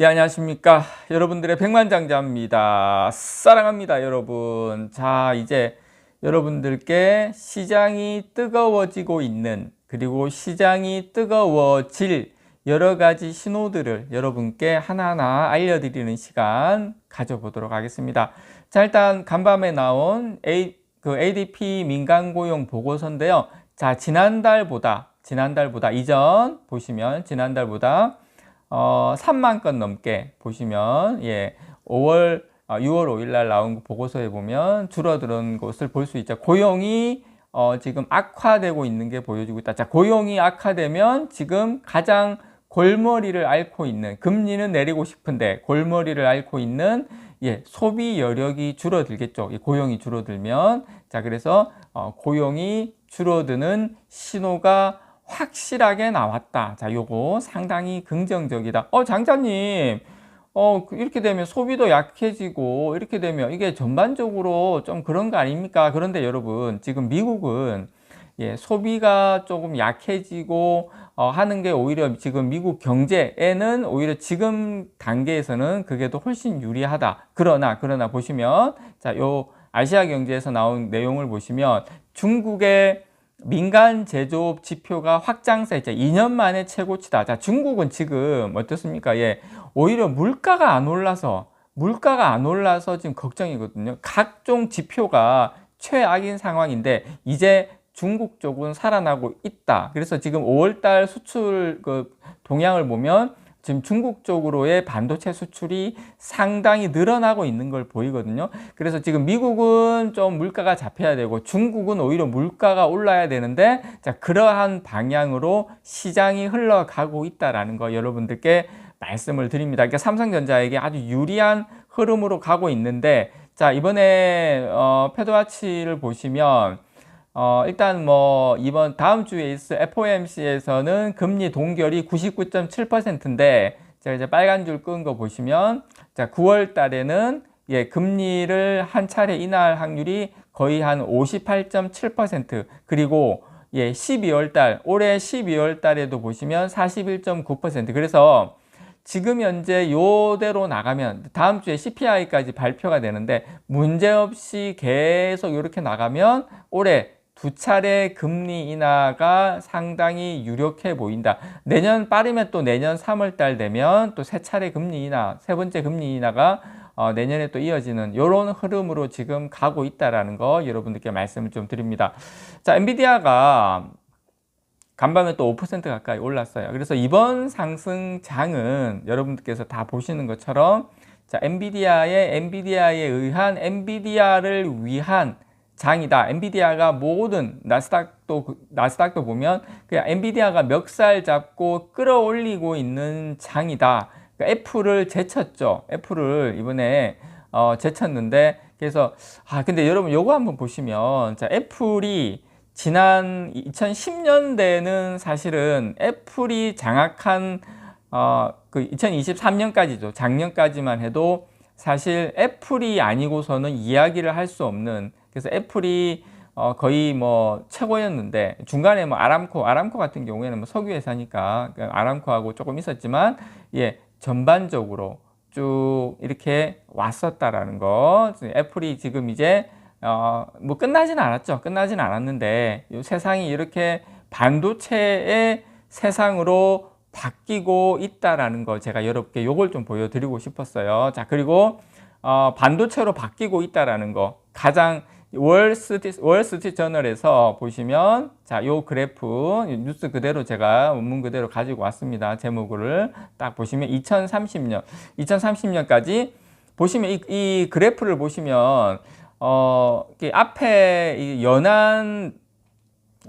예, 안녕하십니까. 여러분들의 백만장자입니다. 사랑합니다, 여러분. 자, 이제 여러분들께 시장이 뜨거워지고 있는, 그리고 시장이 뜨거워질 여러 가지 신호들을 여러분께 하나하나 알려드리는 시간 가져보도록 하겠습니다. 자, 일단 간밤에 나온 ADP 민간고용 보고서인데요. 자, 지난달보다 이전 보시면 지난달보다 3만 건 넘게 보시면 6월 5일 날 나온 보고서에 보면 줄어드는 것을 볼 수 있죠. 고용이 지금 악화되고 있는 게 보여지고 있다. 자, 고용이 악화되면 지금 가장 골머리를 앓고 있는, 금리는 내리고 싶은데 골머리를 앓고 있는 소비 여력이 줄어들겠죠. 고용이 줄어들면. 자, 그래서 고용이 줄어드는 신호가 확실하게 나왔다. 자, 요거 상당히 긍정적이다. 장자님, 이렇게 되면 소비도 약해지고, 이렇게 되면 이게 전반적으로 좀 그런 거 아닙니까? 그런데 여러분, 지금 미국은 소비가 조금 약해지고, 하는 게 오히려 지금 미국 경제에는 오히려 지금 단계에서는 그게 더 훨씬 유리하다. 그러나 보시면, 자, 요 아시아 경제에서 나온 내용을 보시면 중국의 민간 제조업 지표가 확장세, 2년 만에 최고치다. 자, 중국은 지금 어떻습니까? 오히려 물가가 안 올라서 지금 걱정이거든요. 각종 지표가 최악인 상황인데 이제 중국 쪽은 살아나고 있다. 그래서 지금 5월달 수출 동향을 보면 지금 중국 쪽으로의 반도체 수출이 상당히 늘어나고 있는 걸 보이거든요. 그래서 지금 미국은 좀 물가가 잡혀야 되고 중국은 오히려 물가가 올라야 되는데, 자, 그러한 방향으로 시장이 흘러가고 있다라는 거 여러분들께 말씀을 드립니다. 그러니까 삼성전자에게 아주 유리한 흐름으로 가고 있는데, 자, 이번에 패드와치를 보시면 일단 이번 다음 주에 있을 FOMC에서는 금리 동결이 99.7%인데, 제가 이제 빨간 줄 끈 거 보시면, 자, 9월 달에는 금리를 한 차례 인하할 확률이 거의 한 58.7%, 그리고 12월 달, 올해 12월 달에도 보시면 41.9%. 그래서 지금 현재 요대로 나가면 다음 주에 CPI까지 발표가 되는데 문제없이 계속 이렇게 나가면 올해 두 차례 금리 인하가 상당히 유력해 보인다. 내년 빠르면 또 내년 3월 달 되면 또 세 차례 금리 인하, 세 번째 금리 인하가 내년에 또 이어지는 이런 흐름으로 지금 가고 있다라는 거 여러분들께 말씀을 좀 드립니다. 자, 엔비디아가 간밤에 또 5% 가까이 올랐어요. 그래서 이번 상승장은 여러분들께서 다 보시는 것처럼, 자, 엔비디아에 의한 엔비디아를 위한 장이다. 엔비디아가 모든 나스닥도 보면 그냥 엔비디아가 멱살 잡고 끌어올리고 있는 장이다. 그러니까 애플을 제쳤죠. 애플을 이번에 제쳤는데, 그래서 근데 여러분 요거 한번 보시면, 자, 애플이 지난 2010년대는 사실은 애플이 장악한 그 2023년까지죠. 작년까지만 해도 사실 애플이 아니고서는 이야기를 할 수 없는, 그래서 애플이 거의 최고였는데 중간에 아람코 같은 경우에는 석유 회사니까 아람코하고 조금 있었지만 전반적으로 쭉 이렇게 왔었다라는 거. 애플이 지금 이제 끝나진 않았죠. 끝나진 않았는데 이 세상이 이렇게 반도체의 세상으로 바뀌고 있다라는 거 제가 여러분께 요걸 좀 보여드리고 싶었어요. 자, 그리고 반도체로 바뀌고 있다라는 거 가장 월스트리트 저널에서 보시면, 자, 요 그래프 뉴스 그대로 제가 원문 그대로 가지고 왔습니다. 제목을 딱 보시면 2030년까지 보시면 이 그래프를 보시면 앞에 이 연한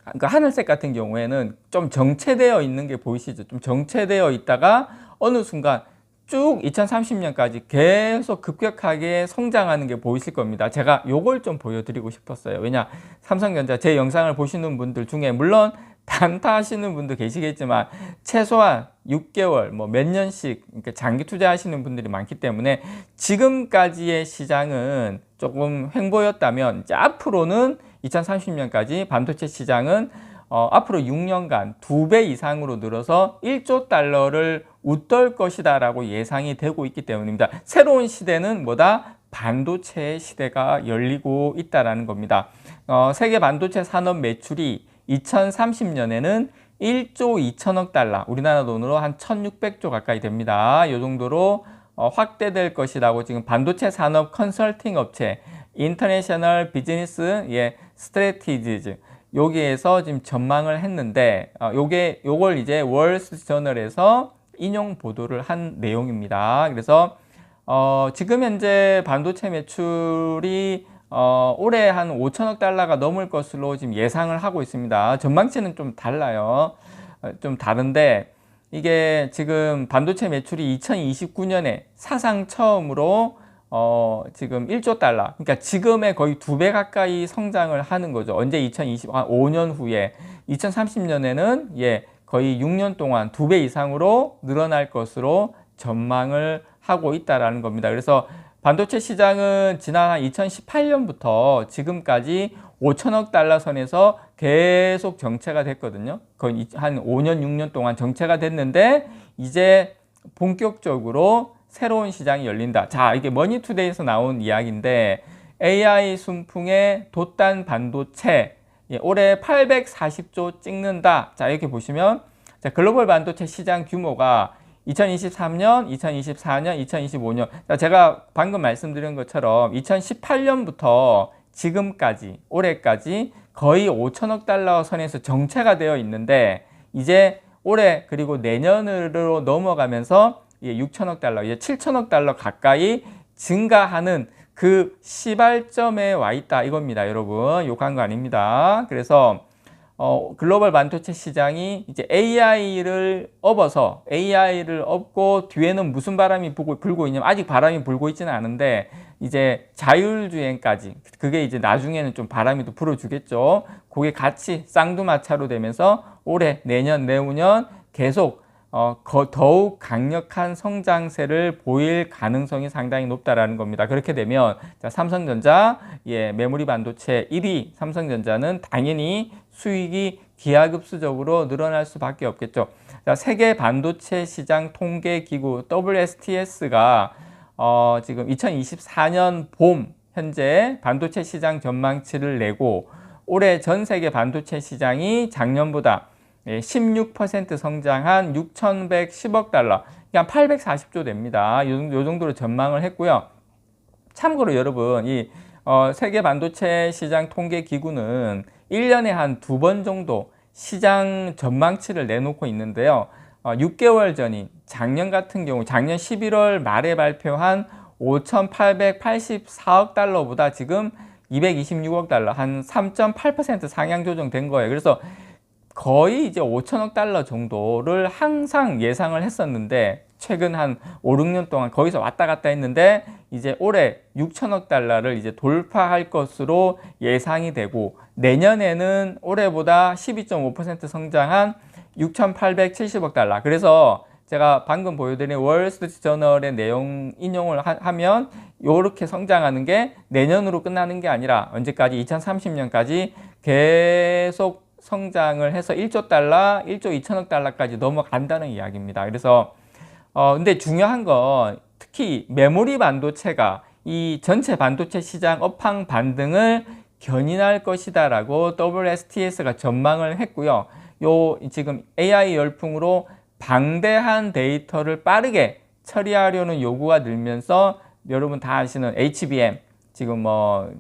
그러니까 하늘색 같은 경우에는 좀 정체되어 있는 게 보이시죠? 좀 정체되어 있다가 어느 순간 쭉 2030년까지 계속 급격하게 성장하는 게 보이실 겁니다. 제가 요걸 좀 보여드리고 싶었어요. 왜냐, 삼성전자 제 영상을 보시는 분들 중에 물론 단타하시는 분도 계시겠지만 최소한 6개월 몇 년씩 그러니까 장기 투자하시는 분들이 많기 때문에 지금까지의 시장은 조금 횡보였다면 이제 앞으로는 2030년까지 반도체 시장은 앞으로 6년간 2배 이상으로 늘어서 1조 달러를 웃돌 것이다 라고 예상이 되고 있기 때문입니다. 새로운 시대는 뭐다? 반도체의 시대가 열리고 있다는 겁니다. 세계 반도체 산업 매출이 2030년에는 1조 2천억 달러, 우리나라 돈으로 한 1600조 가까이 됩니다. 이 정도로 확대될 것이라고 지금 반도체 산업 컨설팅 업체 인터내셔널 비즈니스 스트래티지즈 여기에서 지금 전망을 했는데 요걸 이제 월스트리트저널에서 인용 보도를 한 내용입니다. 그래서 지금 현재 반도체 매출이 올해 한 5천억 달러가 넘을 것으로 지금 예상을 하고 있습니다. 전망치는 좀 달라요. 좀 다른데 이게 지금 반도체 매출이 2029년에 사상 처음으로 지금 1조 달러, 그러니까 지금의 거의 2배 가까이 성장을 하는 거죠. 언제 5년 후에 2030년에는 거의 6년 동안 2배 이상으로 늘어날 것으로 전망을 하고 있다라는 겁니다. 그래서 반도체 시장은 지난 2018년부터 지금까지 5천억 달러 선에서 계속 정체가 됐거든요. 거의 한 5년, 6년 동안 정체가 됐는데 이제 본격적으로 새로운 시장이 열린다. 자, 이게 머니투데이에서 나온 이야기인데 AI 순풍의 돛단 반도체 올해 840조 찍는다. 자, 이렇게 보시면 자, 글로벌 반도체 시장 규모가 2023년, 2024년, 2025년 제가 방금 말씀드린 것처럼 2018년부터 지금까지 올해까지 거의 5천억 달러 선에서 정체가 되어 있는데 이제 올해 그리고 내년으로 넘어가면서 6천억 달러, 이제 7천억 달러 가까이 증가하는 그 시발점에 와 있다 이겁니다. 여러분 욕한 거 아닙니다. 그래서 글로벌 반도체 시장이 이제 AI를 업고 뒤에는 무슨 바람이 불고 있냐면 아직 바람이 불고 있지는 않은데 이제 자율주행까지 그게 이제 나중에는 좀 바람이 또 불어주겠죠. 그게 같이 쌍두마차로 되면서 올해, 내년, 내후년 계속 더욱 강력한 성장세를 보일 가능성이 상당히 높다라는 겁니다. 그렇게 되면 자, 삼성전자 메모리 반도체 1위 삼성전자는 당연히 수익이 기하급수적으로 늘어날 수밖에 없겠죠. 자, 세계 반도체 시장 통계 기구 WSTS가 지금 2024년 봄 현재 반도체 시장 전망치를 내고 올해 전 세계 반도체 시장이 작년보다 16% 성장한 6,110억 달러, 그냥 840조 됩니다. 요 정도로 전망을 했고요. 참고로 여러분, 이 세계 반도체 시장 통계 기구는 1년에 한 2번 정도 시장 전망치를 내놓고 있는데요. 6개월 전인 작년 같은 경우 작년 11월 말에 발표한 5,884억 달러보다 지금 226억 달러, 한 3.8% 상향 조정된 거예요. 그래서 거의 이제 5천억 달러 정도를 항상 예상을 했었는데 최근 한 5, 6년 동안 거기서 왔다 갔다 했는데 이제 올해 6천억 달러를 이제 돌파할 것으로 예상이 되고 내년에는 올해보다 12.5% 성장한 6,870억 달러. 그래서 제가 방금 보여드린 월스트리트저널의 내용 인용을 하면 이렇게 성장하는 게 내년으로 끝나는 게 아니라 언제까지 2030년까지 계속 성장을 해서 1조 달러, 1조 2천억 달러까지 넘어간다는 이야기입니다. 그래서 근데 중요한 건 특히 메모리 반도체가 이 전체 반도체 시장 업황 반등을 견인할 것이다 라고 WSTS가 전망을 했고요. 요 지금 AI 열풍으로 방대한 데이터를 빠르게 처리하려는 요구가 늘면서 여러분 다 아시는 HBM, 지금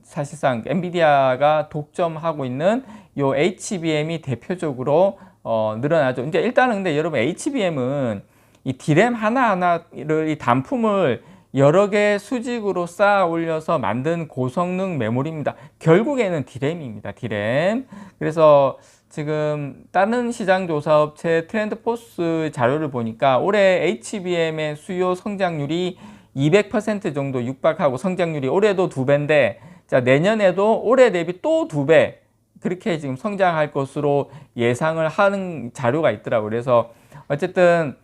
사실상 엔비디아가 독점하고 있는 요 HBM이 대표적으로 늘어나죠. 그러니까 일단은 근데 여러분 HBM은 이 디램 하나하나를 이 단품을 여러 개 수직으로 쌓아 올려서 만든 고성능 메모리입니다. 결국에는 디램입니다. 디램. 그래서 지금 다른 시장 조사 업체 트렌드포스 자료를 보니까 올해 HBM의 수요 성장률이 200% 정도 육박하고 성장률이 올해도 2배인데 자, 내년에도 올해 대비 또 2배 그렇게 지금 성장할 것으로 예상을 하는 자료가 있더라고요. 그래서 어쨌든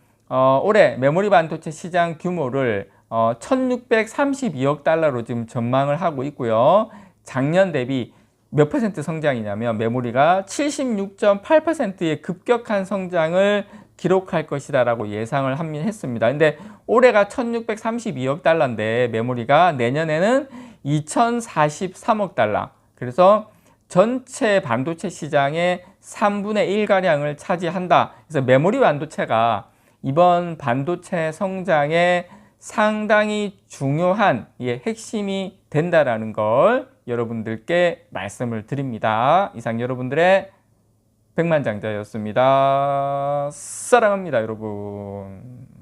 올해 메모리 반도체 시장 규모를 1632억 달러로 지금 전망을 하고 있고요. 작년 대비 몇 퍼센트 성장이냐면 메모리가 76.8%의 급격한 성장을 기록할 것이다 라고 예상을 했습니다. 근데 올해가 1632억 달러인데 메모리가 내년에는 2043억 달러. 그래서 전체 반도체 시장의 3분의 1가량을 차지한다. 그래서 메모리 반도체가 이번 반도체 성장에 상당히 중요한 핵심이 된다라는 걸 여러분들께 말씀을 드립니다. 이상 여러분들의 백만장자였습니다. 사랑합니다, 여러분.